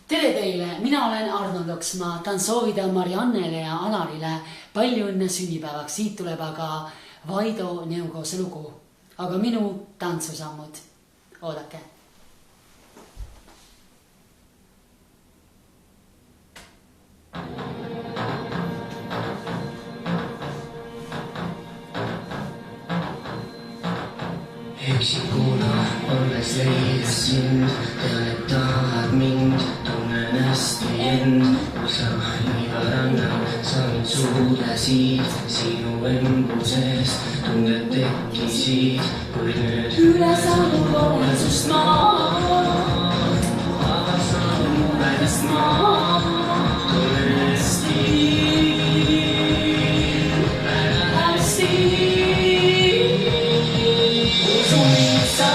Tere teile, mina olen Arno Loksmaa, tahan soovida Mariannele ja Alarile palju õnne sünnipäevaks, siit tuleb aga Vaido Neugoose lugu, aga minu tantsusammud, oodake. Üksikuna olles leides sind, tean, et tahad mind, tunnen hästi end, kui sa liivaranna saanud suuda siit, sinu embuses tunded tekkisid, kui nüüd üle saanud olesust avastanud murest tunnen hästi, väga hästi. Sa